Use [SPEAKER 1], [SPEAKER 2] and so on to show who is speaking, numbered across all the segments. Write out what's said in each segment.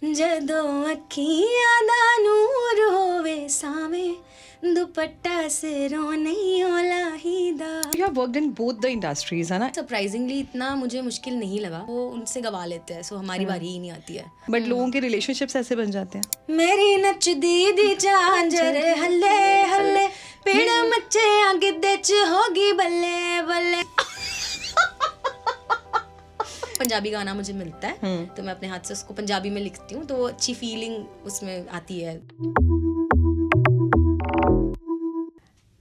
[SPEAKER 1] ਜਦੋਂ ਅੱਖੀਆਂ ਦਾ ਨੂਰ ਹੋਵੇ ਸਾਵੇਂ ਦੁਪੱਟਾ ਸਿਰੋਂ ਨਹੀਂ ਲਾਹੀਦਾ।
[SPEAKER 2] You have worked in both the industries, है ना?
[SPEAKER 1] सरप्राइजिंगली इतना मुझे मुश्किल नहीं लगा, वो उनसे गवा लेते हैं, सो हमारी बारी ही नहीं आती है।
[SPEAKER 2] बट लोगों के रिलेशनशिप्स ऐसे बन जाते हैं।
[SPEAKER 1] मेरी नचदी दी झांझर हल्ले हल्ले पीड़ मचे गिद्धे च होगी बल्ले बल्ले। पंजाबी गाना मुझे मिलता है तो मैं अपने हाथ से उसको पंजाबी में लिखती हूँ, तो अच्छी फीलिंग उसमें आती है।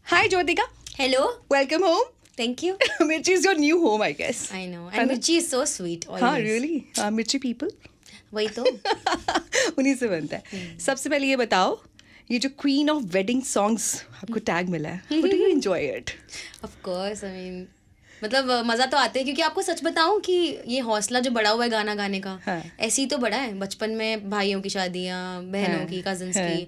[SPEAKER 2] Hi Jyotika,
[SPEAKER 1] hello,
[SPEAKER 2] welcome home.
[SPEAKER 1] Thank you.
[SPEAKER 2] Mirchi is your new home, I guess.
[SPEAKER 1] I know, and मिर्ची इज सो स्वीट।
[SPEAKER 2] हाँ, really? Mirchi people?
[SPEAKER 1] वही तो।
[SPEAKER 2] उन्हीं से बनता है। सबसे पहले ये बताओ, ये जो क्वीन ऑफ वेडिंग सॉन्ग्स आपको टैग मिला है, how do you enjoy it?
[SPEAKER 1] Of course, I mean मतलब मज़ा तो आता है, क्योंकि आपको सच बताऊं कि ये हौसला जो बढ़ा हुआ है गाना गाने का, ऐसे ही तो बढ़ा है। बचपन में भाइयों की शादियाँ, बहनों की, कजन्स की,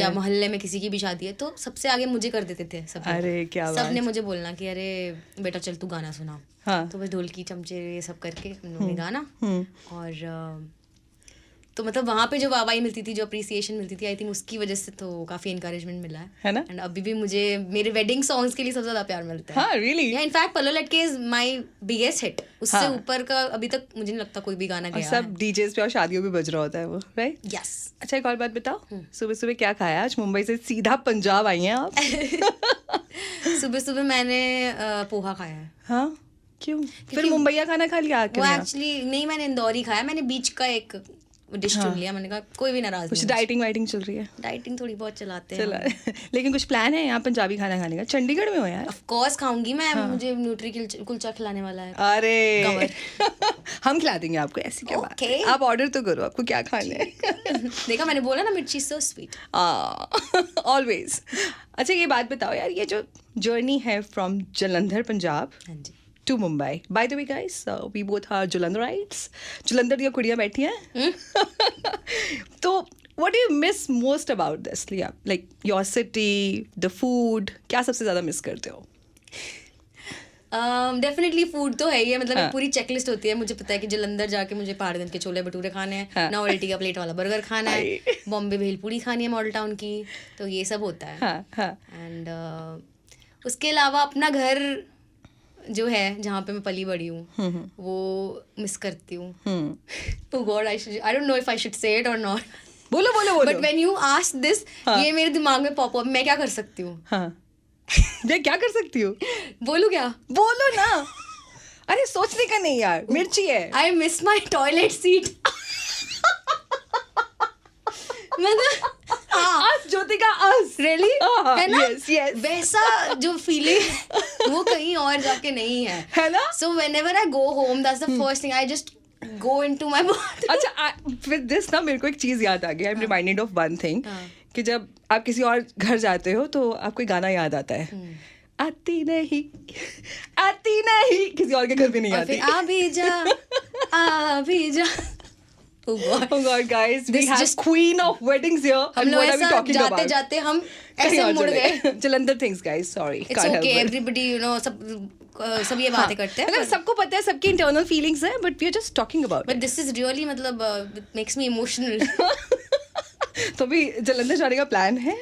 [SPEAKER 1] या मोहल्ले में किसी की भी शादी है तो सबसे आगे मुझे कर देते थे सब।
[SPEAKER 2] अरे क्या बात।
[SPEAKER 1] सबने मुझे बोलना कि अरे बेटा चल तू गाना सुना। तो मैं ढोलकी चमचे ये सब करके उन्होंने गाना, और तो मतलब वहाँ पे जो वाहवाही मिलती थी, जो अप्रिसिएशन मिलती थी, आई थिंक उसकी वजह से तो काफ़ी इंकरेजमेंट मिला
[SPEAKER 2] है ना?
[SPEAKER 1] एंड अभी भी मुझे मेरे वेडिंग सॉन्ग्स के लिए सबसे ज़्यादा प्यार मिलता है।
[SPEAKER 2] हाँ, really?
[SPEAKER 1] या इनफैक्ट पल्लो लटके इज माय बिगेस्ट हिट। उससे ऊपर का अभी तक मुझे नहीं लगता कोई भी गाना गया है।
[SPEAKER 2] सब डीजेस पे और शादियों में बज रहा होता है वो, राइट?
[SPEAKER 1] यस।
[SPEAKER 2] अच्छा, एक और बात बताओ, सुबह सुबह क्या खाया? आज मुंबई से सीधा पंजाब आई हैं आप।
[SPEAKER 1] सुबह सुबह मैंने पोहा खाया है।
[SPEAKER 2] हाँ, क्यों? फिर मुंबईया खाना खा लिया आके?
[SPEAKER 1] वो एक्चुअली नहीं, मैंने इंदौरी खाया। मैंने बीच का एक डिश चुन लिया। मैंने कहा कोई भी नाराज
[SPEAKER 2] कुछ
[SPEAKER 1] नहीं।
[SPEAKER 2] डाइटिंग वाइटिंग चल रही है?
[SPEAKER 1] डाइटिंग थोड़ी बहुत चलाते हैं।
[SPEAKER 2] लेकिन कुछ प्लान है यहाँ पंजाबी खाना खाने का? चंडीगढ़ में हो यार?
[SPEAKER 1] ऑफ कोर्स खाऊंगी मैं। मुझे न्यूट्री कुलचा खिलाने वाला है।
[SPEAKER 2] अरे हम खिला देंगे आपको, ऐसी क्या बात है। आप ऑर्डर तो करो, आपको क्या खाना है।
[SPEAKER 1] देखा, मैंने बोला ना, मिर्ची सो स्वीट
[SPEAKER 2] ऑलवेज। अच्छा, ये बात बताओ यार, ये जो जर्नी है from Jalandhar Punjab to Mumbai. By the way, guys, we both are Jalandharites. Jalandhar die kudiyan बैठी हैं. तो what do you miss most about this? Yeah, like your city, the food. क्या सबसे ज़्यादा मिस करते हो?
[SPEAKER 1] डेफिनेटली फूड तो है ही है। मतलब एक पूरी चेकलिस्ट होती है। मुझे पता है कि जलंधर जाके मुझे पहाड़गंज के छोले भटूरे खाने हैं, नोवेल्टी का प्लेट वाला बर्गर खाना है, बॉम्बे भेलपूरी खानी है मॉडल टाउन की, तो ये सब होता है। एंड उसके अलावा अपना घर जो है, जहाँ पे मैं पली बड़ी हूँ, वो मिस करती हूँ। Oh God, I don't know if I should say it or not.
[SPEAKER 2] बोलो बोलो बोलो।
[SPEAKER 1] But when you ask this, ये मेरे दिमाग में पॉप अप, मैं क्या कर सकती हूँ?
[SPEAKER 2] मैं क्या कर सकती हूँ?
[SPEAKER 1] बोलूँ क्या? बोलो ना।
[SPEAKER 2] अरे सोचने का नहीं यार, मिर्ची है।
[SPEAKER 1] I miss my toilet seat. मतलब
[SPEAKER 2] ज्योतिका अस
[SPEAKER 1] रियली है ना?
[SPEAKER 2] Yes yes.
[SPEAKER 1] वैसा जो फीलिंग वो कहीं और जाके नहीं है
[SPEAKER 2] ना?
[SPEAKER 1] So whenever I go home, that's the first thing, I just go into my bathroom.
[SPEAKER 2] अच्छा, विद दिस ना मेरे को एक चीज याद आ गई। I am reminded of one thing, कि जब आप किसी और घर जाते हो तो आपको एक गाना याद आता है, आती नहीं किसी और के घर पे नहीं आती।
[SPEAKER 1] आ भी जा। Oh
[SPEAKER 2] God, guys, we have queen of weddings here.
[SPEAKER 1] हम लोग ऐसा जाते जाते हम ऐसे मुड़ गए।
[SPEAKER 2] Jalandhar things, guys, sorry.
[SPEAKER 1] It's okay, everybody, you know, सब ये बातें करते हैं।
[SPEAKER 2] मतलब सबको पता है, सबकी internal feelings हैं, but we are just talking about it.
[SPEAKER 1] But this is really मतलब it makes me emotional.
[SPEAKER 2] तो भी जलंधर जाने का प्लान है?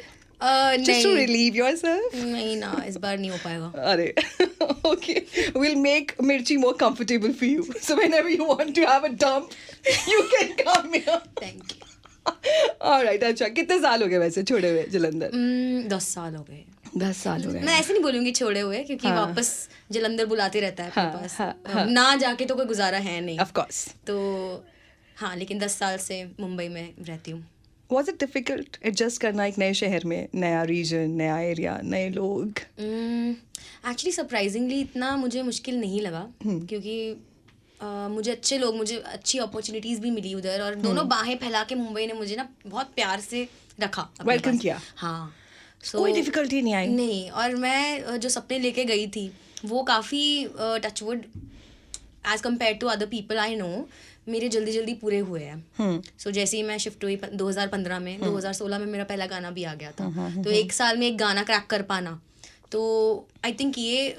[SPEAKER 2] Just to relieve yourself?
[SPEAKER 1] नहीं ना, इस बार नहीं हो पाएगा।
[SPEAKER 2] अरे okay, we'll make Mirchi more comfortable for you. So whenever you want to have a dump, you can come here.
[SPEAKER 1] Thank you.
[SPEAKER 2] Alright, अच्छा, कितने साल हो गए वैसे छोड़े हुए जलंधर?
[SPEAKER 1] 10 साल हो गए।
[SPEAKER 2] 10 साल हो गए।
[SPEAKER 1] मैं ऐसे नहीं बोलूंगी छोड़े हुए, क्योंकि वापस जलंधर बुलाते रहता है अपने पास। ना जाके तो कोई गुजारा है नहीं।
[SPEAKER 2] Of course.
[SPEAKER 1] तो हाँ, लेकिन 10 साल से मुंबई में रहती हूँ।
[SPEAKER 2] Was it difficult adjust करना एक नए शहर में, नया रीजन, नया एरिया, नए लोग?
[SPEAKER 1] एक्चुअली सरप्राइजिंगली इतना मुझे मुश्किल नहीं लगा, क्योंकि मुझे अच्छे लोग, मुझे अच्छी अपॉर्चुनिटीज़ भी मिली उधर, और दोनों बाहें फैला के मुंबई ने मुझे ना बहुत प्यार से रखा,
[SPEAKER 2] वेलकम किया।
[SPEAKER 1] हाँ,
[SPEAKER 2] कोई डिफिकल्टी नहीं आई? नहीं।
[SPEAKER 1] और मैं जो सपने लेके गई थी वो काफ़ी touchwood as compared to other people I know, मेरे जल्दी जल्दी पूरे हुए हैं। सो जैसे ही मैं शिफ्ट हुई 2015 में, 2016 में मेरा पहला गाना भी आ गया था। तो एक साल में एक गाना क्रैक कर पाना, तो आई थिंक ये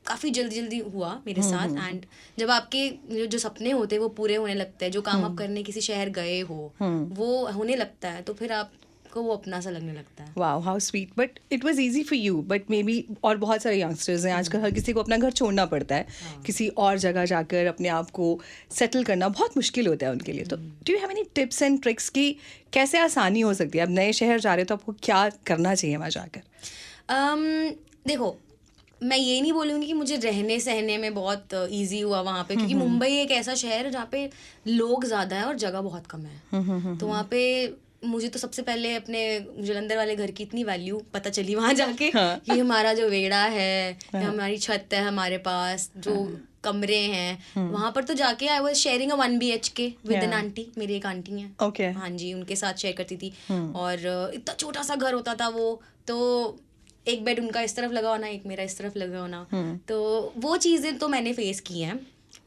[SPEAKER 1] काफ़ी जल्दी हुआ मेरे साथ। एंड जब आपके जो सपने होते हैं वो पूरे होने लगते हैं, जो काम आप करने किसी शहर गए हो वो होने लगता है, तो फिर आपको वो अपना सा लगने लगता है।
[SPEAKER 2] Wow, how sweet. But it was easy for you, but may be और बहुत सारे यंगस्टर्स हैं आजकल, हर किसी को अपना घर छोड़ना पड़ता है, किसी और जगह जाकर अपने आप को सेटल करना बहुत मुश्किल होता है उनके लिए। तो do you have any tips and tricks की कैसे आसानी हो सकती है? अब नए शहर जा रहे हो तो आपको क्या करना चाहिए वहाँ जाकर?
[SPEAKER 1] देखो, मैं ये नहीं बोलूँगी कि मुझे रहने सहने में बहुत इजी हुआ वहाँ पे, क्योंकि मुंबई एक ऐसा शहर है जहाँ पे लोग ज़्यादा है और जगह बहुत कम है। तो वहाँ पे मुझे तो सबसे पहले अपने जलंधर वाले घर की इतनी वैल्यू पता चली वहाँ जाके कि हमारा जो वेड़ा है, हमारी छत है, हमारे पास जो कमरे हैं, वहाँ पर तो जाके I was sharing a 1 BHK with an aunty. मेरी एक आंटी हैं,
[SPEAKER 2] Okay.
[SPEAKER 1] हाँ जी, उनके साथ शेयर करती थी। और इतना छोटा सा घर होता था वो, तो एक बेड उनका इस तरफ लगा होना, एक मेरा इस तरफ लगा होना। तो वो चीज़ें तो मैंने फेस की हैं,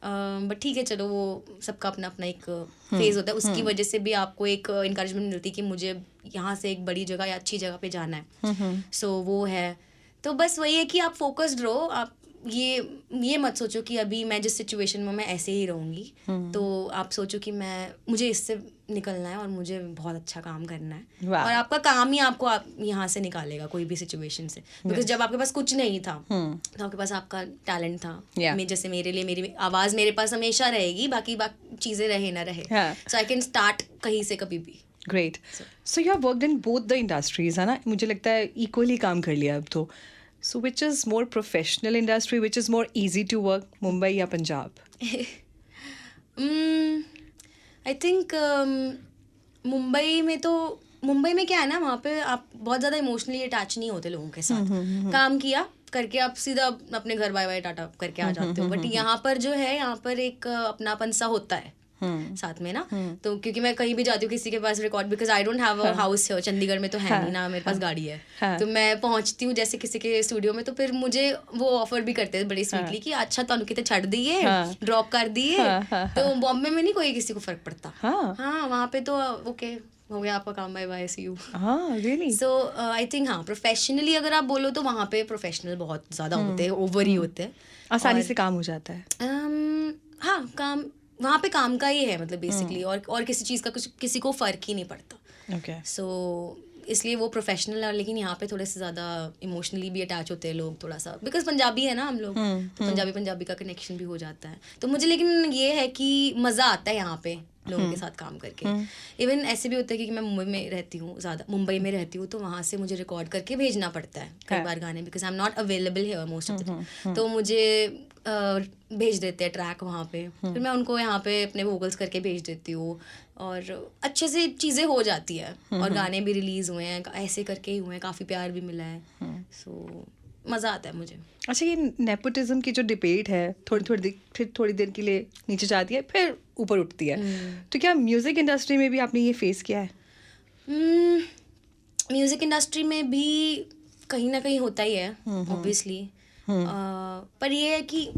[SPEAKER 1] बट ठीक है, चलो वो सबका अपना अपना एक फेज होता है। उसकी वजह से भी आपको एक इंकरेजमेंट मिलती है कि मुझे यहाँ से एक बड़ी जगह या अच्छी जगह पे जाना है। सो वो है। तो बस वही है कि आप फोकस्ड रहो, आप ये मत सोचो कि अभी मैं जिस सिचुएशन में मैं ऐसे ही रहूँगी। तो आप सोचो कि मुझे इससे निकलना है और मुझे बहुत अच्छा काम करना है। और आपका काम ही आपको यहाँ से निकालेगा कोई भी सिचुएशन से। बिकॉज जब आपके पास कुछ नहीं था तो आपके पास आपका टैलेंट था। जैसे मेरे लिए मेरी आवाज़ मेरे पास हमेशा रहेगी, बाकी चीज़ें रहे ना रहे। सो आई कैन स्टार्ट कहीं से कभी भी।
[SPEAKER 2] Great. So you have worked in both the industries, है ना? मुझे लगता है इक्वली काम कर लिया अब तो। So which is more professional industry, which is more easy to work, Mumbai या पंजाब?
[SPEAKER 1] I think मुंबई में क्या है ना, वहाँ पे आप बहुत ज़्यादा इमोशनली अटैच नहीं होते लोगों के साथ। काम किया करके आप सीधा अपने घर बाय बाय टाटा करके आ जाते हो। बट यहाँ पर जो है, यहाँ पर एक अपनापन सा होता है साथ में ना। तो क्योंकि मैं कहीं भी जाती हूँ किसी के पास record, because I don't have a house है, चंडीगढ़ में तो है नहीं ना, मेरे पास गाड़ी है। तो मैं पहुँचती हूँ जैसे किसी के स्टूडियो में, तो फिर मुझे वो ऑफर भी करते हैं बड़ी स्वीटली कि अच्छा तनु कितने छड़ दिए, ड्रॉप कर दिए। तो बॉम्बे में नहीं कोई किसी को फर्क पड़ता। हाँ, वहाँ पे तो ओके हो गया आपका काम, bye bye, see you.
[SPEAKER 2] Really?
[SPEAKER 1] So I think हाँ, प्रोफेशनली अगर आप बोलो तो वहाँ पे प्रोफेशनल बहुत ज़्यादा होते हैं, ओवर ही होते हैं,
[SPEAKER 2] आसानी से काम हो जाता है।
[SPEAKER 1] हाँ, काम वहाँ पे काम का ही है मतलब बेसिकली, और किसी चीज़ का कुछ किसी को फ़र्क ही नहीं पड़ता।
[SPEAKER 2] ओके।
[SPEAKER 1] सो इसलिए वो प्रोफेशनल है, लेकिन यहाँ पे थोड़े से ज़्यादा इमोशनली भी अटैच होते हैं लोग थोड़ा सा, बिकॉज पंजाबी है ना हम लोग, तो पंजाबी का कनेक्शन भी हो जाता है। तो मुझे लेकिन ये है कि मज़ा आता है यहाँ पे लोगों के साथ काम करके। इवन ऐसे भी होता है कि मैं मुंबई में रहती हूँ तो वहाँ से मुझे रिकॉर्ड करके भेजना पड़ता है कई बार गाने, because I am not available here most of the time. तो मुझे भेज देते हैं ट्रैक वहाँ पे, फिर मैं उनको यहाँ पे अपने वोकल्स करके भेज देती हूँ और अच्छे से चीज़ें हो जाती है। और गाने भी रिलीज़ हुए हैं, ऐसे करके ही हुए हैं, काफ़ी प्यार भी मिला है। सो मज़ा आता है मुझे।
[SPEAKER 2] अच्छा, ये नेपोटिज्म की जो डिबेट है थोड़ी देर के लिए नीचे जाती है, फिर ऊपर उठती है। तो क्या म्यूज़िक इंडस्ट्री में भी आपने ये फेस किया है?
[SPEAKER 1] म्यूज़िक इंडस्ट्री में भी कहीं ना कहीं होता ही है ऑब्वियसली। पर ये है कि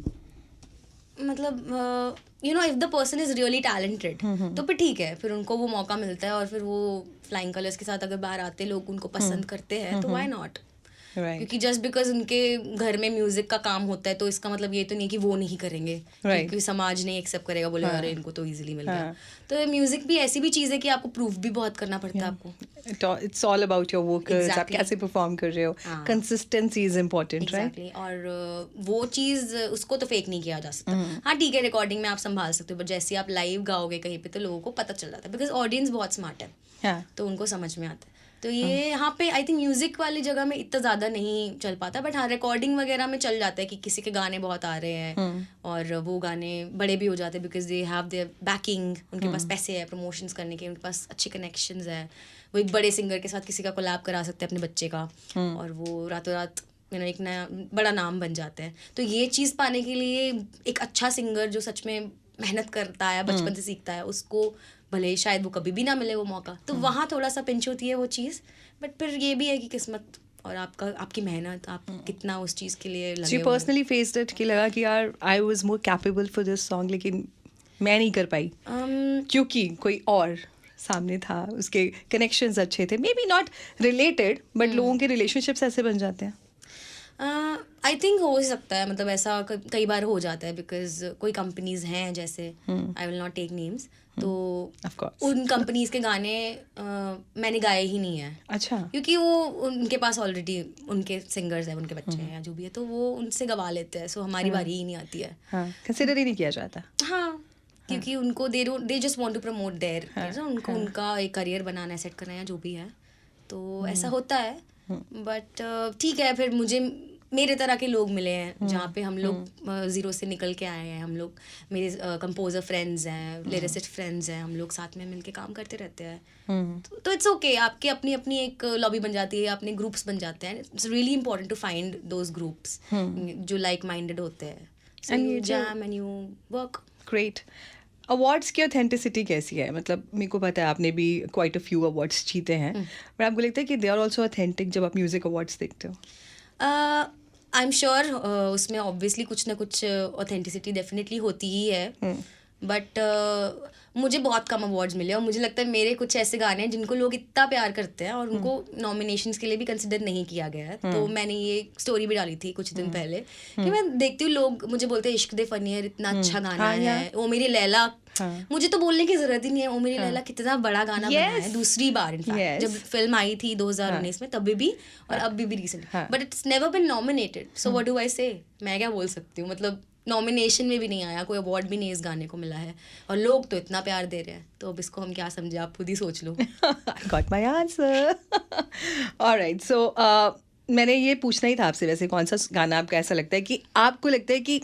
[SPEAKER 1] मतलब you know, if the person is really talented तो फिर ठीक है, फिर उनको वो मौका मिलता है और फिर वो फ्लाइंग कलर्स के साथ अगर बाहर आते लोग उनको पसंद करते हैं तो व्हाई नॉट। क्योंकि जस्ट बिकॉज उनके घर में म्यूजिक का काम होता है तो इसका मतलब ये तो नहीं कि वो नहीं करेंगे, क्योंकि समाज नहीं एक्सेप्ट करेगा, बोले अरे इनको तो इजीली मिल गया। तो म्यूजिक भी ऐसी भी चीज़ है कि आपको प्रूफ भी बहुत करना पड़ता है आपको।
[SPEAKER 2] It's all about your vocals, आप कैसे परफॉर्म कर रहे हो, कंसिस्टेंसी इज इम्पोर्टेंट, राइट?
[SPEAKER 1] और वो चीज़ उसको तो फेक नहीं किया जा सकता। हाँ ठीक है, रिकॉर्डिंग में आप संभाल सकते हो, बट जैसे आप लाइव गाओगे कहीं पे तो लोगों को पता चल जाता है, बिकॉज ऑडियंस बहुत स्मार्ट है तो उनको समझ में आता है। तो ये यहाँ पे आई थिंक म्यूजिक वाली जगह में इतना ज़्यादा नहीं चल पाता, बट हाँ रिकॉर्डिंग वगैरह में चल जाता है कि किसी के गाने बहुत आ रहे हैं और वो गाने बड़े भी हो जाते हैं because they have their banking, उनके पास पैसे है प्रमोशंस करने के, उनके पास अच्छे कनेक्शंस है, वो एक बड़े सिंगर के साथ किसी का कोलैब करा सकते हैं अपने बच्चे का और वो रातों रात एक नया बड़ा नाम बन जाता है। तो ये चीज़ पाने के लिए एक अच्छा सिंगर जो सच में मेहनत करता है, बचपन से सीखता है, उसको भले शायद वो कभी भी ना मिले वो मौका, तो वहाँ थोड़ा सा पिंच होती है वो चीज़। बट फिर ये भी है कि किस्मत और आपकी मेहनत, आप कितना उस चीज़ के लिए लगे।
[SPEAKER 2] You personally faced it कि लगा कि यार I was more capable for this song, लेकिन मैं नहीं कर पाई क्योंकि कोई और सामने था, उसके कनेक्शंस अच्छे थे, may be not related, but लोगों के रिलेशनशिप्स ऐसे बन जाते हैं।
[SPEAKER 1] आई थिंक हो सकता है, मतलब ऐसा कई बार हो जाता है, बिकॉज कोई कंपनीज हैं जैसे, I will not take names, तो उन कंपनीज के गाने मैंने गाए ही नहीं है।
[SPEAKER 2] अच्छा।
[SPEAKER 1] क्योंकि वो उनके पास ऑलरेडी उनके सिंगर्स हैं, उनके बच्चे हैं या जो भी है, तो वो उनसे गवा लेते हैं, सो हमारी बारी ही नहीं आती है।
[SPEAKER 2] कंसिडर ही नहीं किया जाता।
[SPEAKER 1] हाँ, क्योंकि उनको they just want to promote there, उनको उनका एक करियर बनाना है, सेट करना है, जो भी है, तो ऐसा होता है। बट ठीक है, फिर मुझे मेरे तरह के लोग मिले हैं जहाँ पे हम लोग ज़ीरो से निकल के आए हैं, हम लोग मेरे कंपोजर फ्रेंड्स हैं, लिरिसिस्ट फ्रेंड्स हैं, हम लोग साथ में मिलके काम करते रहते हैं, तो इट्स ओके। आपकी अपनी अपनी एक लॉबी बन जाती है, अपने ग्रुप्स बन जाते हैं। It's really important to find those groups जो लाइक माइंडेड होते हैं, so you jam and you work.
[SPEAKER 2] Great. Awards की ऑथेंटिसिटी कैसी है? मतलब मेरे को पता है आपने भी क्वाइट अ फ्यू अवार्ड्स जीते हैं, बट आपको लगता है कि दे आर ऑल्सो ऑथेंटिक जब आप म्यूजिक अवार्ड्स देखते हो?
[SPEAKER 1] आई एम श्योर उसमें ऑब्वियसली कुछ ना कुछ ऑथेंटिसिटी डेफिनेटली होती ही है, बट मुझे बहुत कम अवार्ड्स मिले, और मुझे लगता है मेरे कुछ ऐसे गाने हैं जिनको लोग इतना प्यार करते हैं और उनको नॉमिनेशंस के लिए भी कंसिडर नहीं किया गया है। तो मैंने ये स्टोरी भी डाली थी कुछ दिन पहले कि मैं देखती हूँ लोग मुझे बोलते हैं इश्क दे फनी इतना अच्छा गाना है, ओ मेरी लैला। मुझे तो बोलने की जरूरत ही नहीं है, ओ मेरी लैला कितना बड़ा गाना बना है, दूसरी बार इनफैक्ट जब फिल्म आई थी 2019 में तभी भी, और अब भी recent, but it's never been nominated, so what do I say, मैं क्या बोल सकती हूँ, मतलब नॉमिनेशन में भी नहीं आया, कोई अवार्ड भी नहीं इस गाने को मिला है, और लोग तो इतना प्यार दे रहे हैं, तो अब इसको हम क्या समझे, आप खुद ही सोच लो।
[SPEAKER 2] Got my answer. Alright, so मैंने ये पूछना ही था आपसे, वैसे कौन सा गाना आपका ऐसा लगता है कि आपको लगता है कि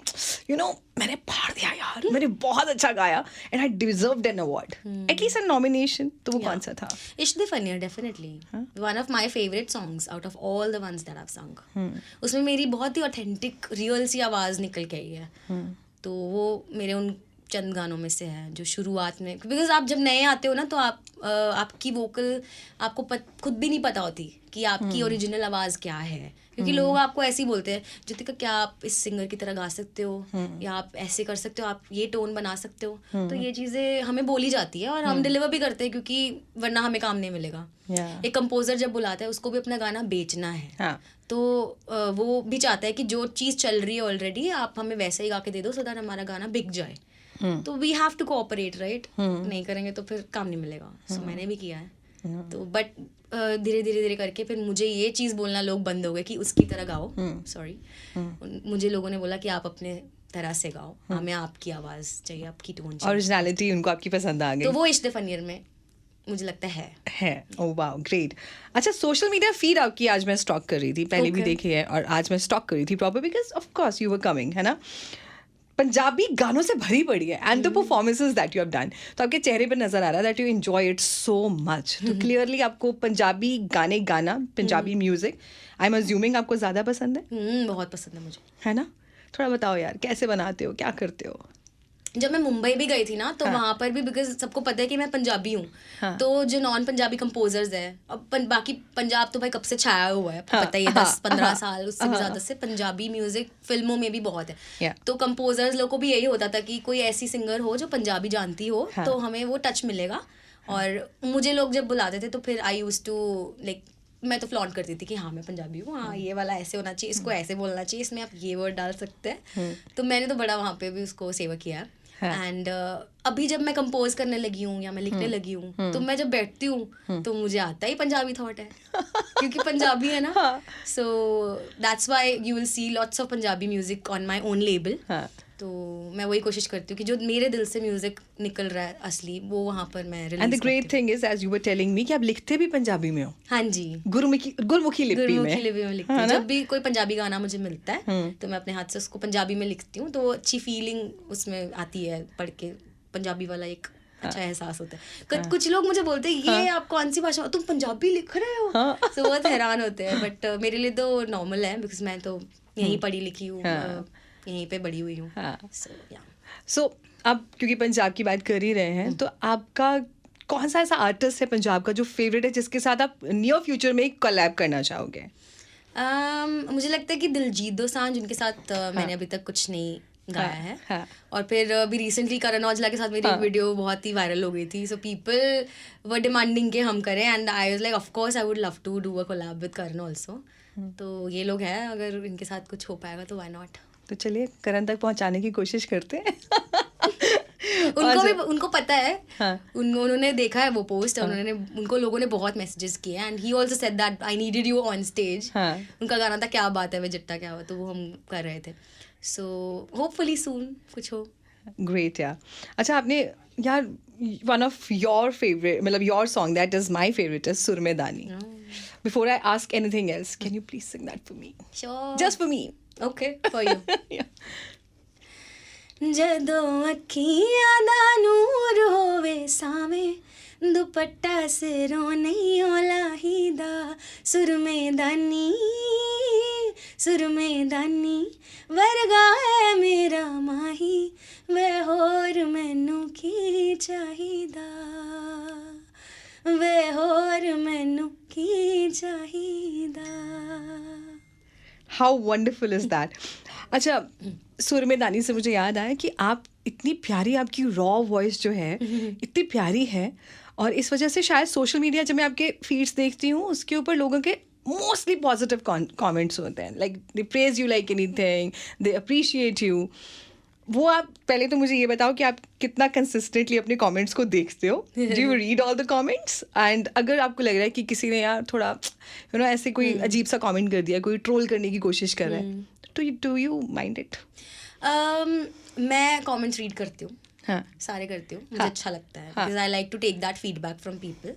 [SPEAKER 2] मैंने फाड़ दिया यार, मैंने बहुत अच्छा गाया and I deserved an award, at least an nomination, तो वो कौन सा था?
[SPEAKER 1] इश्क दे फनी definitely one of my favourite songs out of all the ones that I have sung. उसमें मेरी बहुत ही ऑथेंटिक रियल सी आवाज़ निकल के आई है, तो वो मेरे उन चंद गानों में से है जो शुरुआत में, बिकॉज आप जब नए आते हो ना तो आपकी वोकल आपको खुद भी नहीं पता होती कि आपकी ओरिजिनल आवाज़ क्या है, क्योंकि लोग आपको ऐसे ही बोलते हैं ज्योतिका क्या आप इस सिंगर की तरह गा सकते हो, या आप ऐसे कर सकते हो, आप ये टोन बना सकते हो, तो ये चीज़ें हमें बोली जाती है और हम डिलीवर भी करते हैं, क्योंकि वरना हमें काम नहीं मिलेगा। एक कंपोजर जब बुलाता है उसको भी अपना गाना बेचना है, तो वो भी चाहता है कि जो चीज़ चल रही है ऑलरेडी आप हमें वैसे ही गा के दे दो, सो दैट हमारा गाना बिक जाए। तो we have to cooperate, right? नहीं करेंगे तो फिर काम नहीं मिलेगा। सो मैंने भी किया है, तो बट धीरे धीरे करके फिर मुझे ये चीज़ बोलना लोग बंद हो गए कि उसकी तरह गाओ, सॉरी, मुझे लोगों ने बोला कि आप अपने तरह से गाओ, हमें आपकी आवाज़ चाहिए, आपकी टोन चाहिए,
[SPEAKER 2] ओरिजिनलिटी उनको आपकी पसंद आ गई,
[SPEAKER 1] तो वो इश्क दे फनी में मुझे लगता है।
[SPEAKER 2] Oh wow, great. अच्छा, सोशल मीडिया फीड आपकी आज मैं स्टॉक कर रही थी, पहले भी देखी है और आज मैं स्टॉक कर रही थी proper because of course you were coming, है ना, पंजाबी गानों से भरी पड़ी है and the performances that you have done, तो आपके चेहरे पर नजर आ रहा है that you enjoy it so much, तो क्लियरली आपको पंजाबी गाने गाना, Punjabi music I am assuming आपको ज़्यादा पसंद है?
[SPEAKER 1] बहुत पसंद है मुझे,
[SPEAKER 2] है ना? थोड़ा बताओ यार, कैसे बनाते हो, क्या करते हो?
[SPEAKER 1] जब मैं मुंबई भी गई थी ना तो वहाँ पर भी, बिकॉज सबको पता है कि मैं पंजाबी हूँ, तो जो नॉन पंजाबी कंपोजर्स है, अब बाकी पंजाब तो भाई कब से छाया हुआ है, आपको पता ही है, 10-15 साल उससे भी ज़्यादा से पंजाबी म्यूजिक फिल्मों में भी बहुत है, तो कंपोजर्स लोगों को भी यही होता था कि कोई ऐसी सिंगर हो जो पंजाबी जानती हो, तो हमें वो टच मिलेगा। और मुझे लोग जब बुलाते थे तो फिर आई यूज्ड टू लाइक, मैं तो फ्लॉन्ट करती थी कि हाँ मैं पंजाबी हूँ, हाँ ये वाला ऐसे होना चाहिए, इसको ऐसे बोलना चाहिए, इसमें आप ये वर्ड डाल सकते हैं, तो मैंने तो बड़ा वहाँ पे भी उसको सेवा किया है। एंड अभी जब मैं कंपोज करने लगी हूँ या मैं लिखने लगी हूँ, तो मैं जब बैठती हूँ तो मुझे आता ही पंजाबी थॉट है, क्योंकि पंजाबी है ना, so that's why you will see lots of Punjabi music on my own label. तो मैं वही कोशिश करती हूँ कि जो मेरे दिल से म्यूजिक निकल रहा है असली, वो वहाँ पर मैं release.
[SPEAKER 2] And the great thing is as you were telling me कि आप लिखते भी पंजाबी में हो।
[SPEAKER 1] हाँ जी,
[SPEAKER 2] गुरमुखी लिपि में
[SPEAKER 1] लिखती हूँ। जब भी कोई पंजाबी गाना मुझे मिलता है तो मैं अपने हाथ से उसको पंजाबी में लिखती हूँ, तो अच्छी फीलिंग उसमें आती है पढ़ के, पंजाबी वाला एक अच्छा एहसास होता है। कुछ लोग मुझे बोलते हैं ये आप कौन सी भाषा, तुम पंजाबी लिख रहे हो, तो बहुत हैरान होते हैं, बट मेरे लिए तो नॉर्मल है, बिकॉज मैं तो यहीं पढ़ी लिखी हूँ, यहीं पे बड़ी हुई हूँ।
[SPEAKER 2] सो अब क्योंकि पंजाब की बात कर ही रहे हैं, तो आपका कौन सा ऐसा आर्टिस्ट है पंजाब का जो फेवरेट है, जिसके साथ आप नियर फ्यूचर में एक कोलैब करना चाहोगे?
[SPEAKER 1] मुझे लगता है कि दिलजीत दोसांझ, जिनके साथ मैंने अभी तक कुछ नहीं गाया है, और फिर अभी रिसेंटली करण औजला के साथ मेरी एक वीडियो बहुत ही वायरल हो गई थी, सो पीपल वर डिमांडिंग कि हम करें, and I was like of course I would love to do a collab with Karan also. तो ये लोग हैं, अगर इनके साथ कुछ हो पाएगा तो व्हाई नॉट।
[SPEAKER 2] तो चलिए करण तक पहुंचाने की कोशिश करते हैं।
[SPEAKER 1] उनको पता है। हाँ. उन्होंने देखा है वो पोस्ट। हाँ. उनको लोगों ने बहुत मैसेजेस किए and he also said that I needed you on stage. उनका गाना था क्या बात है वे जट्टा क्या हुआ, तो वो हम कर रहे थे। सो होपफुली सून कुछ हो।
[SPEAKER 2] ग्रेट यार। अच्छा आपने यार वन ऑफ योर फेवरेट मतलब your song that is my favourite is Surmedani. Before I ask anything else can you please sing that for me?
[SPEAKER 1] Sure,
[SPEAKER 2] just for me.
[SPEAKER 1] Okay for you. जदों अखियां दा नूर होवे सावें, दुपट्टा सिरों नहीं लाहीदा, सुरमेदानी सुरमेदानी वर्गा है मेरा माही, वे होर मैनू की चाहिदा, वे होर मैनू की चाहिदा।
[SPEAKER 2] How wonderful is that. अच्छा सुरमेदानी से मुझे याद आया कि आप इतनी प्यारी, आपकी रॉ वॉइस जो है इतनी प्यारी है, और इस वजह से शायद सोशल मीडिया जब मैं आपके फीड्स देखती हूँ उसके ऊपर लोगों के मोस्टली पॉजिटिव कमेंट्स होते हैं, like they praise you like anything, they appreciate you. वो आप पहले तो मुझे ये बताओ कि आप कितना कंसिस्टेंटली अपने कमेंट्स को देखते हो? Do you read all the comments? And अगर आपको लग रहा है कि किसी ने यार थोड़ा यू नो ऐसे कोई अजीब सा कमेंट कर दिया, कोई ट्रोल करने की कोशिश कर रहा है, तो डू यू माइंड इट?
[SPEAKER 1] मैं कमेंट्स रीड करती हूँ।
[SPEAKER 2] हाँ.
[SPEAKER 1] सारे करती हूँ, मुझे अच्छा लगता है because I like to take that feedback from people.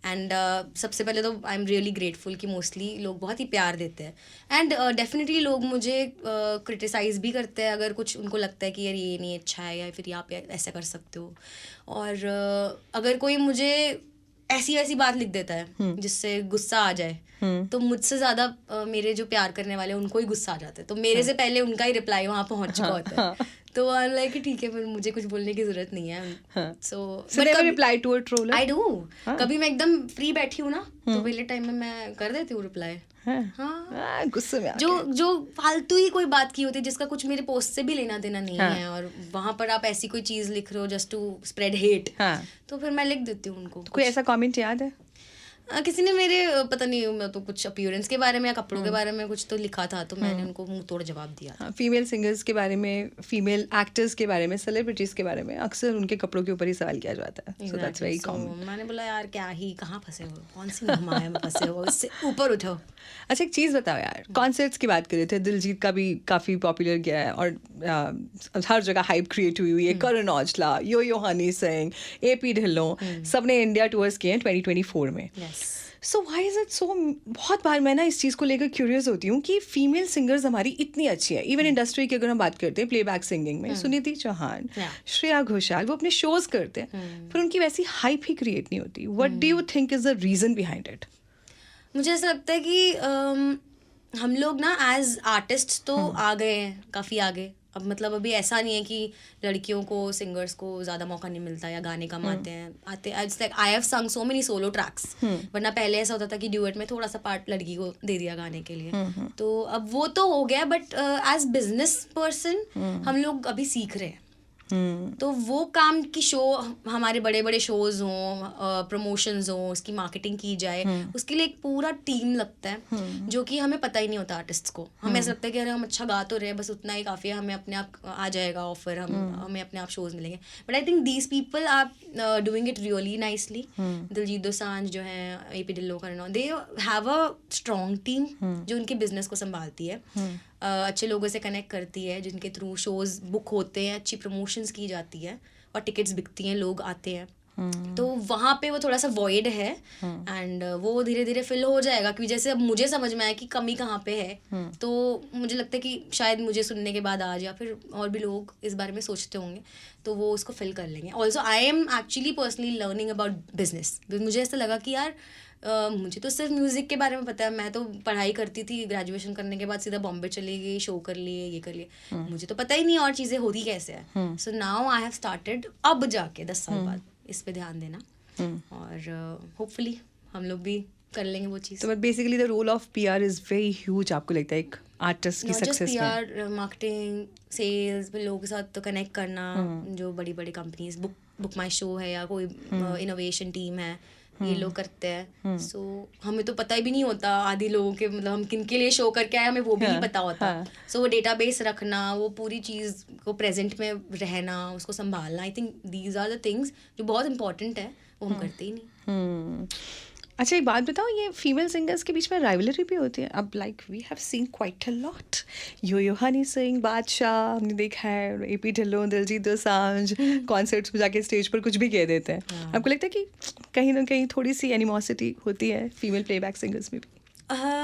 [SPEAKER 1] And सबसे पहले तो आई एम रियली ग्रेटफुल कि मोस्टली लोग बहुत ही प्यार देते हैं। एंड डेफिनेटली लोग मुझे क्रिटिसाइज़ भी करते हैं अगर कुछ उनको लगता है कि यार ये नहीं अच्छा है या फिर आप ऐसा कर सकते हो। और अगर कोई मुझे ऐसी वैसी बात लिख देता है जिससे गुस्सा आ जाए, तो मुझसे ज़्यादा मेरे जो प्यार करने वाले हैं उनको ही गुस्सा आ जाता है, तो मेरे से पहले उनका ही रिप्लाई वहाँ पहुँच चुका होता है। तो आई एम लाइक ठीक है, फिर मुझे कुछ बोलने की जरूरत नहीं है। So
[SPEAKER 2] reply to a troller
[SPEAKER 1] I do. कभी मैं एकदम फ्री बैठी हूँ ना तो पहले टाइम में मैं कर देती हूँ रिप्लाई।
[SPEAKER 2] हाँ, गुस्से में
[SPEAKER 1] जो फालतू ही कोई बात की होती है जिसका कुछ मेरे पोस्ट से भी लेना देना नहीं है, और वहां पर आप ऐसी कोई चीज लिख रहे हो जस्ट टू स्प्रेड हेट, तो फिर मैं लिख देती हूँ उनको।
[SPEAKER 2] कोई ऐसा कमेंट याद है?
[SPEAKER 1] किसी ने मेरे पता नहीं मैं तो कुछ अपीयरेंस के बारे में या कपड़ों के बारे में कुछ तो लिखा था, तो मैंने उनको मुंह तोड़ जवाब दिया।
[SPEAKER 2] फीमेल सिंगर्स के बारे में, फीमेल एक्टर्स के बारे में, सेलिब्रिटीज के बारे में अक्सर उनके कपड़ों के ऊपर ही सवाल किया जाता है। So that's very common.
[SPEAKER 1] मैंने बोला यार क्या ही, कहाँ फंसे हो, कौन सी माया में फंसे हो, इससे ऊपर उठो।
[SPEAKER 2] अच्छा एक चीज़ बताओ यार, कॉन्सर्ट्स की बात कर रहे थे, दिलजीत का भी काफ़ी पॉपुलर गया है और हर जगह हाइप क्रिएट हुई है। करण औजला, यो हनी सिंह, AP ढिल्लों, सबने इंडिया टूर्स किए हैं 2024 में। So why is it so, बहुत बार मैं ना इस चीज़ को लेकर क्यूरियस होती हूँ कि फीमेल सिंगर्स हमारी इतनी अच्छी है। इवन इंडस्ट्री की अगर हम बात करते हैं प्लेबैक सिंगिंग में, सुनिधि चौहान, श्रेया घोषाल, वो अपने शोज करते हैं पर उनकी वैसी हाइप ही क्रिएट नहीं होती। What do you think is the reason behind it?
[SPEAKER 1] मुझे ऐसा लगता है कि हम लोग ना एज आर्टिस्ट तो आ गए हैं काफ़ी आगे। अब मतलब अभी ऐसा नहीं है कि लड़कियों को, सिंगर्स को ज़्यादा मौका नहीं मिलता या गाने कम आते हैं। आई हैव संग सो मेनी सोलो ट्रैक्स, वरना पहले ऐसा होता था कि ड्यूएट में थोड़ा सा पार्ट लड़की को दे दिया गाने के लिए। तो अब वो तो हो गया, बट एज बिजनेस पर्सन हम लोग अभी सीख रहे हैं। तो वो काम की शो, हमारे बड़े बड़े शोज हों, प्रमोशंस हों, उसकी मार्केटिंग की जाए, उसके लिए एक पूरा टीम लगता है जो कि हमें पता ही नहीं होता आर्टिस्ट्स को। हमें ऐसा लगता है कि अरे हम अच्छा गा तो रहे, बस उतना ही काफ़ी है, हमें अपने आप आ जाएगा ऑफर, हमें अपने आप शोज मिलेंगे। But I think these people are doing it really nicely. Diljit Dosanjh जो है, AP Dhillon, Karan, they have a strong team जो उनके बिजनेस को संभालती है, अच्छे लोगों से कनेक्ट करती है, जिनके थ्रू शोज बुक होते हैं, अच्छी प्रमोशंस की जाती है और टिकट्स बिकती हैं, लोग आते हैं। तो वहाँ पे वो थोड़ा सा वॉइड है एंड वो धीरे धीरे फिल हो जाएगा, क्योंकि जैसे अब मुझे समझ में आया कि कमी कहाँ पे है, तो मुझे लगता है कि शायद मुझे सुनने के बाद आज या फिर और भी लोग इस बारे में सोचते होंगे तो वो उसको फिल कर लेंगे। Also I am actually personally learning about business. मुझे ऐसा लगा कि यार मुझे तो सिर्फ म्यूज़िक के बारे में पता है, मैं तो पढ़ाई करती थी, ग्रेजुएशन करने के बाद सीधा बॉम्बे चली गई, शो कर लिए, ये कर लिए, मुझे तो पता ही नहीं और चीज़ें होती कैसे है। So now I have started, अब जाके 10 साल बाद इस पे ध्यान देना, और होपफुली हम लोग भी कर लेंगे वो चीज़।
[SPEAKER 2] तो basically the role of PR is very huge, आपको लगता है एक आर्टिस्ट की सक्सेस में?
[SPEAKER 1] PR, मार्केटिंग, सेल्स, लोगों के साथ तो कनेक्ट करना, जो बड़ी बड़ी कंपनीज, बुक माई शो है या कोई इनोवेशन टीम है, ये लोग करते हैं, सो हमें तो पता भी नहीं होता आधे लोगों के, मतलब हम किन के लिए शो करके आए हमें वो भी नहीं पता होता। सो वो डेटाबेस रखना, वो पूरी चीज़ को प्रेजेंट में रहना, उसको संभालना, I think these are the things जो बहुत इंपॉर्टेंट है, वो हम करते ही नहीं।
[SPEAKER 2] अच्छा एक बात बताओ, ये फीमेल सिंगर्स के बीच में राइवलरी भी होती है अब? Like we have seen quite a lot, Yo Honey Singh, Badshah, हमने देखा है एपी ढिल्लों, दिलजीत दोसांझ कॉन्सर्ट्स में जाके स्टेज पर कुछ भी कह देते हैं। आपको लगता है कि कहीं ना कहीं थोड़ी सी एनिमोसिटी होती है फीमेल प्लेबैक सिंगर्स में भी?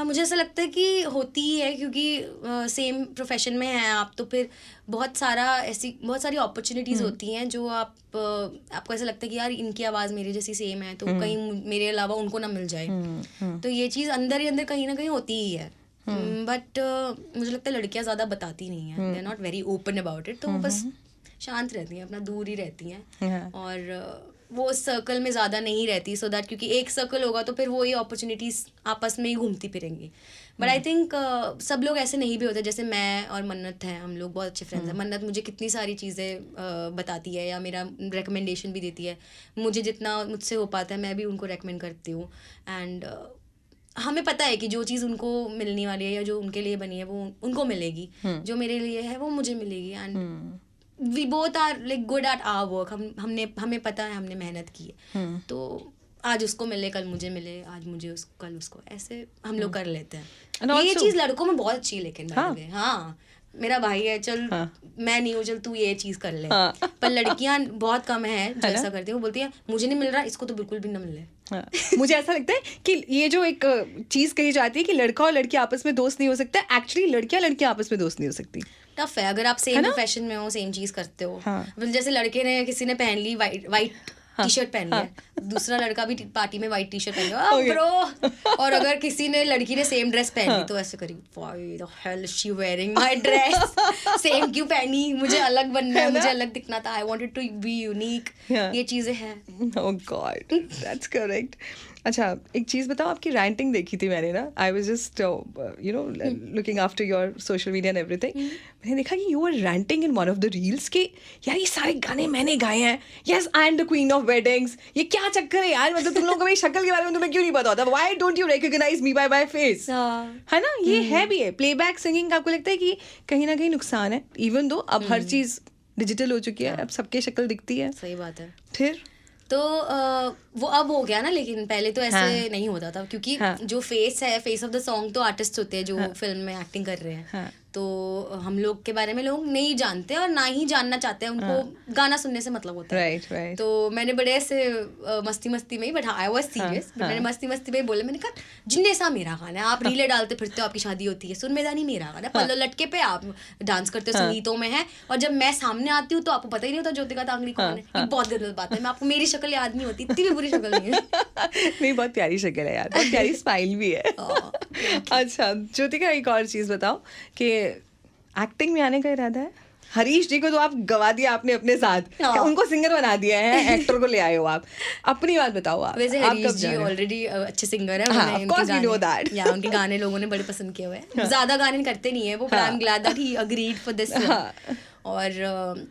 [SPEAKER 1] मुझे ऐसा लगता है कि होती ही है, क्योंकि सेम प्रोफेशन में हैं आप, तो फिर बहुत सारी अपॉर्चुनिटीज़ होती हैं जो आपको ऐसा लगता है कि यार इनकी आवाज़ मेरी जैसी सेम है, तो कहीं मेरे अलावा उनको ना मिल जाए। तो ये चीज़ अंदर ही अंदर कहीं ना कहीं होती ही है। बट मुझे लगता है लड़कियां ज़्यादा बताती नहीं हैं, they are not very open about it, तो वो बस शांत रहती हैं, अपना दूर ही रहती हैं, और वो सर्कल में ज़्यादा नहीं रहती, सो दैट क्योंकि एक सर्कल होगा तो फिर वो ये अपॉर्चुनिटीज़ आपस में ही घूमती फिरेंगी। बट आई थिंक सब लोग ऐसे नहीं भी होते, जैसे मैं और मन्नत हैं, हम लोग बहुत अच्छे फ्रेंड्स हैं। मन्नत मुझे कितनी सारी चीज़ें बताती है या मेरा रिकमेंडेशन भी देती है, मुझे जितना मुझसे हो पाता है मैं भी उनको रेकमेंड करती हूँ। एंड हमें पता है कि जो चीज़ उनको मिलने वाली है या जो उनके लिए बनी है वो उनको मिलेगी, जो मेरे लिए है वो मुझे मिलेगी। And we both are like good at our work, हमें पता है, हमने मेहनत की है, तो आज उसको मिले कल मुझे मिले, आज मुझे कल उसको, ऐसे हम लोग कर लेते हैं। ये चीज़ लड़कों में बहुत अच्छी है, लेकिन हाँ मेरा भाई है, चल मैं नहीं हूँ, चल तू ये चीज़ कर ले। पर लड़कियां बहुत कम है जो ऐसा करती है, वो बोलती है मुझे नहीं मिल रहा, इसको तो बिल्कुल भी ना मिले।
[SPEAKER 2] मुझे ऐसा लगता है कि ये जो एक चीज़ कही जाती है कि लड़का और लड़की आपस में दोस्त नहीं हो सकता, एक्चुअली लड़कियां आपस में दोस्त नहीं हो सकती।
[SPEAKER 1] टफ है अगर आप सेम प्रोफेशन में हो, सेम चीज करते हो। जैसे लड़के ने किसी ने पहन ली वाइट टी शर्ट पहन लिया, दूसरा लड़का भी पार्टी में वाइट टी शर्ट पहन लिया, ब्रो। और अगर किसी ने लड़की ने सेम ड्रेस पहन ली तो ऐसे करेगी, why the hell is she wearing my dress, same क्यों पहनी, मुझे अलग बनना है, मुझे अलग दिखना था, I wanted to be unique. ये चीजें हैं। Oh god,
[SPEAKER 2] that's correct. अच्छा एक चीज़ बताओ, आपकी रैंटिंग देखी थी मैंने ना, I was just looking after your social media and everything, मैंने देखा कि you are ranting in one of the reels कि यार ये सारे गाने मैंने गाए हैं, yes I am the queen of weddings, ये क्या चक्कर है यार, मतलब तुम लोगों को मेरी शक्ल के बारे में तुम्हें क्यों नहीं पता होता, why don't you recognise me by my face, है ना? ये है भी है प्लेबैक सिंगिंग। आपको लगता है कि कहीं ना कहीं नुकसान है, इवन दो अब हर चीज़ डिजिटल हो चुकी है, अब सबकी शक्ल दिखती है?
[SPEAKER 1] सही बात है।
[SPEAKER 2] फिर
[SPEAKER 1] तो वो अब हो गया ना, लेकिन पहले तो ऐसे नहीं होता था, क्योंकि जो फेस ऑफ द सॉन्ग तो आर्टिस्ट होते हैं जो फिल्म में एक्टिंग कर रहे हैं, तो हम लोग के बारे में लोग नहीं जानते और ना ही जानना चाहते हैं, उनको गाना सुनने से मतलब होता है।
[SPEAKER 2] right.
[SPEAKER 1] तो मैंने बड़े ऐसे मस्ती में ही, बट आई वाज सीरियस, मैंने मस्ती में ही बोला, मैंने कहा जिन्ने सा मेरा गाना है, आप रीले डालते फिरते हो, आपकी शादी होती है, सुन मेरा नहीं मेरा गाना, पल्लो लटके पे आप डांस करते हो, संगीतों में है, और जब मैं सामने आती हूँ तो आपको पता ही नहीं होता ज्योतिका तांगड़ी कौन है। ये बहुत गलत बात है, मैं आपको मेरी शक्ल याद नहीं होती, इतनी भी बुरी शक्ल नहीं है।
[SPEAKER 2] नहीं, बहुत प्यारी शक्ल है यार, बहुत प्यारी स्माइल भी है। अच्छा ज्योतिका, एक और चीज़ बताओ कि एक्टिंग में आने का इरादा है? हरीश जी को तो आप गवा दिया आपने अपने साथ, उनको सिंगर बना दिया है, एक्टर को ले आए हो आप, अपनी बात बताओ आप।
[SPEAKER 1] वैसे हरीश जी ऑलरेडी अच्छे सिंगर हैं, उनके गाने लोगों ने बड़े पसंद किए हुए हैं। ज्यादा गाने करते नहीं है वो, but I am glad that he agreed for this. और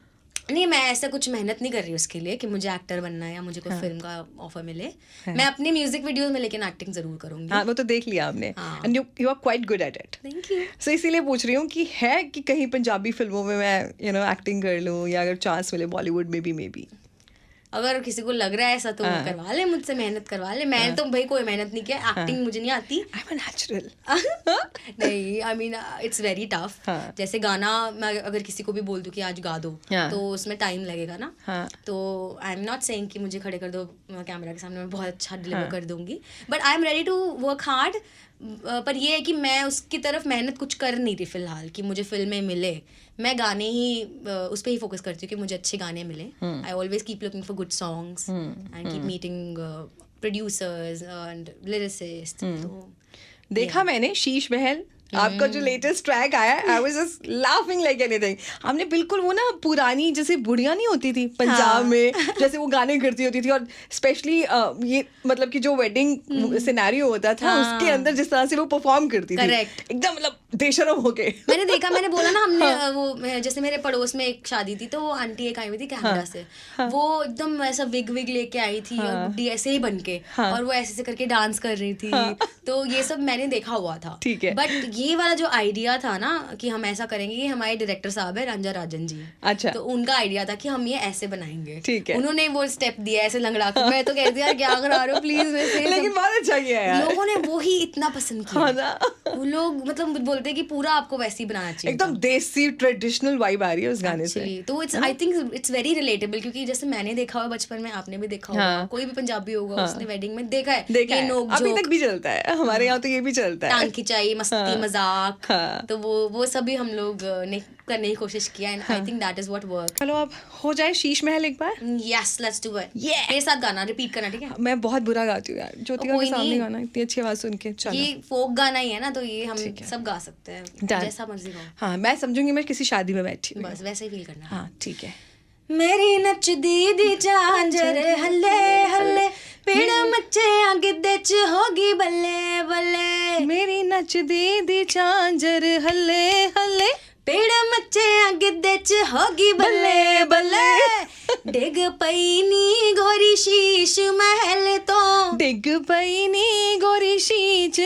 [SPEAKER 1] नहीं, मैं ऐसा कुछ मेहनत नहीं कर रही उसके लिए कि मुझे एक्टर बनना है या मुझे कोई फिल्म का ऑफर मिले। मैं अपने म्यूजिक वीडियोस में लेकिन एक्टिंग जरूर करूंगी।
[SPEAKER 2] हाँ, वो तो देख लिया आपने, and you are quite good at it.
[SPEAKER 1] Thank you.
[SPEAKER 2] So इसीलिए पूछ रही हूँ कि है कि कहीं पंजाबी फिल्मों में मैं एक्टिंग कर लूँ, या अगर चांस मिले बॉलीवुड में भी मे बी।
[SPEAKER 1] अगर किसी को लग रहा है ऐसा तो करवा ले मुझसे, मेहनत करवा ले। मैंने तो भाई कोई मेहनत नहीं किया, एक्टिंग मुझे नहीं आती।
[SPEAKER 2] I am natural.
[SPEAKER 1] नहीं, I mean it's very tough. जैसे गाना मैं अगर किसी को भी बोल दूं कि आज गा दो, तो उसमें टाइम लगेगा ना। तो आई एम नॉट सेइंग कि मुझे खड़े कर दो कैमरा के सामने, मैं बहुत अच्छा डिलीवर कर दूंगी, but I am ready to work hard. पर ये है कि मैं उसकी तरफ मेहनत कुछ कर नहीं रही फिलहाल कि मुझे फिल्में मिले। मैं गाने ही उस पर ही फोकस करती हूँ कि मुझे अच्छे गाने मिले। I always keep looking for good songs and keep meeting producers and lyricist. तो
[SPEAKER 2] देखा मैंने शीश महल, आपका जो लेटेस्ट ट्रैक आया, आई was just laughing like anything. हमने बिल्कुल वो ना पुरानी जैसे बुढ़िया नहीं होती थी पंजाब में, जैसे वो गाने करती होती थी, और स्पेशली ये मतलब कि जो वेडिंग सिनेरियो होता था उसके अंदर जिस तरह से वो परफॉर्म करती थी, एकदम मतलब बेशरम हो गए।
[SPEAKER 1] मैंने देखा, मैंने बोला ना, हमने वो जैसे मेरे पड़ोस में एक शादी थी, तो वो आंटी एक आई हुई थी कनाडा से, वो एकदम ऐसा विग लेके आई थी और बुड्ढी ऐसे ही बन के, और वो ऐसे करके डांस कर रही थी, तो ये सब मैंने देखा हुआ था।
[SPEAKER 2] ठीक है।
[SPEAKER 1] बट ये वाला जो आइडिया था ना कि हम ऐसा करेंगे, ये हमारे डायरेक्टर साहब है रंजा राजन जी।
[SPEAKER 2] अच्छा।
[SPEAKER 1] तो उनका आइडिया था कि हम ये ऐसे बनाएंगे।
[SPEAKER 2] ठीक है।
[SPEAKER 1] उन्होंने वो स्टेप दिया ऐसे लंगड़ा के, मैं तो कहती यार क्या करा रहे हो प्लीज।
[SPEAKER 2] लेकिन बहुत अच्छा किया यार,
[SPEAKER 1] लोगों ने वो ही इतना पसंद किया। वो लोग मतलब बोलते हैं कि पूरा आपको वैसे ही बनाना चाहिए,
[SPEAKER 2] एकदम देसी ट्रेडिशनल वाइब आ रही है उस गाने से।
[SPEAKER 1] तो it's I think it's very relatable, क्योंकि जैसे मैंने देखा हुआ बचपन में, आपने भी देखा होगा, कोई भी पंजाबी होगा उसने वेडिंग में देखा है,
[SPEAKER 2] अभी तक भी चलता है हमारे यहाँ, तो ये भी चलता है,
[SPEAKER 1] टांग खिंचाई, मस्ती, मजाक, तो वो सभी हम लोग ने करने की कोशिश किया, and I think that is what work.
[SPEAKER 2] चलो अब हो जाए शीश महल एक बार।
[SPEAKER 1] Yes, let's do it. मेरे साथ गाना रिपीट करना, ठीक है?
[SPEAKER 2] मैं बहुत बुरा गाती हूँ यार, ज्योतिका के सामने गाना, इतनी अच्छी आवाज सुन के। चलो, ये
[SPEAKER 1] फोक गाना ही है ना, तो ये हम सब गा सकते हैं, जैसा मर्जी गाओ।
[SPEAKER 2] हाँ, मैं समझूंगी मैं किसी शादी में बैठी हूँ,
[SPEAKER 1] बस वैसे ही फील करना।
[SPEAKER 2] हाँ ठीक है।
[SPEAKER 1] मेरी नचदी दी झांझर हल्ले हल्ले, पीड़ मचे गिद्धे च होगी बल्ले बल्ले।
[SPEAKER 2] मेरी नचदी दी झांझर हल्ले हल्ले,
[SPEAKER 1] पेड़ मचे गिद्धे च होगी बल्ले बल्ले। डिग पई नी गोरी शीश महल तो,
[SPEAKER 2] डिग पई नी गोरी शीश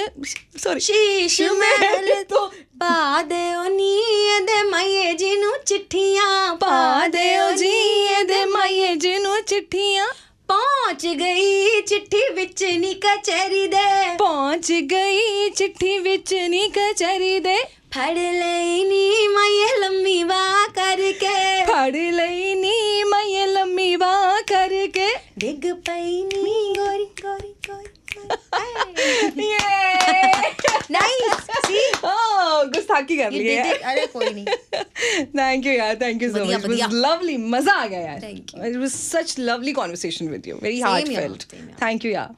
[SPEAKER 1] महल तो, पा देओ नी दे माये जी नू चिट्ठियां,
[SPEAKER 2] पा देओ जी दे माये जी नू चिट्ठियां।
[SPEAKER 1] पहुंच गई चिट्ठी विच नी कचहरी दे,
[SPEAKER 2] पहुंच गई चिट्ठी विच नी कचहरी दे।
[SPEAKER 1] फड़ लेनी माये लम्मी बाह करके,
[SPEAKER 2] फड़ लेनी माये लम्मी बाह करके।
[SPEAKER 1] डिग पई नी गोरी गोरी गोरी। नाइस, सी
[SPEAKER 2] गुस्ताखी कर ली है।
[SPEAKER 1] अरे कोई नहीं।
[SPEAKER 2] थैंक यू यार, thank you so much, it was lovely, मजा आ गया यार,
[SPEAKER 1] thank you,
[SPEAKER 2] it was such lovely conversation with you, very heartfelt, thank you यार।